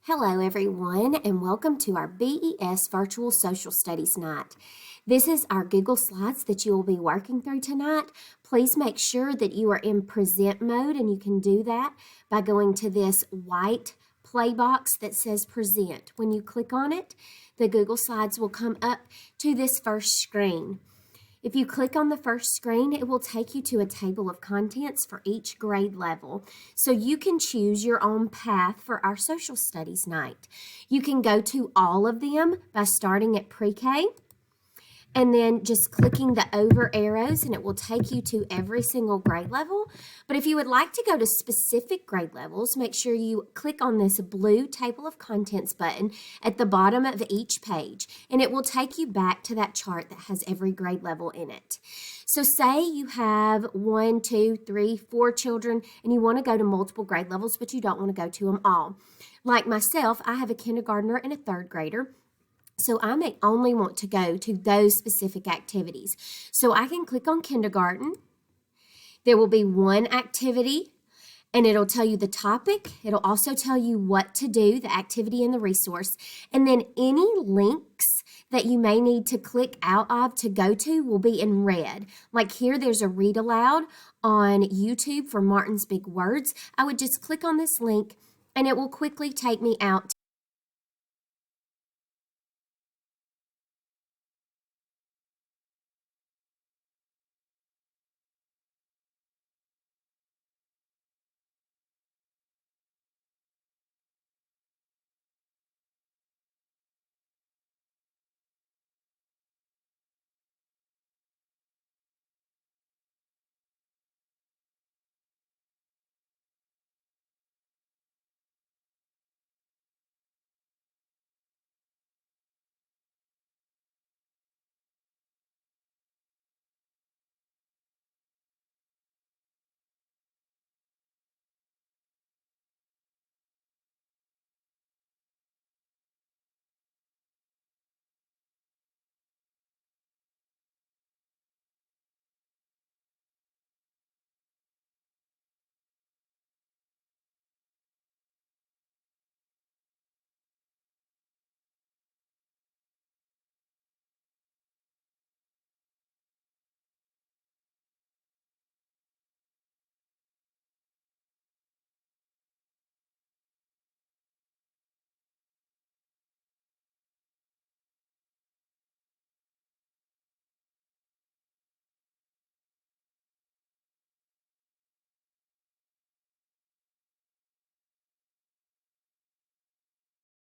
Hello, everyone, and welcome to our BES Virtual Social Studies Night. This is our Google Slides that you will be working through tonight. Please make sure that you are in present mode, and you can do that by going to this white play box that says present. When you click on it, the Google Slides will come up to this first screen. If you click on the first screen, it will take you to a table of contents for each grade level. So you can choose your own path for our social studies night. You can go to all of them by starting at pre-K and then just clicking the over arrows, and it will take you to every single grade level. But if you would like to go to specific grade levels, make sure you click on this blue table of contents button at the bottom of each page, and it will take you back to that chart that has every grade level in it. So say you have 1, 2, 3, 4 children, and you want to go to multiple grade levels, but you don't want to go to them all. Like myself, I have a kindergartner and a third grader. So I may only want to go to those specific activities. So I can click on kindergarten. There will be one activity, and it'll tell you the topic. It'll also tell you what to do, the activity and the resource. And then any links that you may need to click out of to go to will be in red. Like here, there's a read aloud on YouTube for Martin's Big Words. I would just click on this link, and it will quickly take me out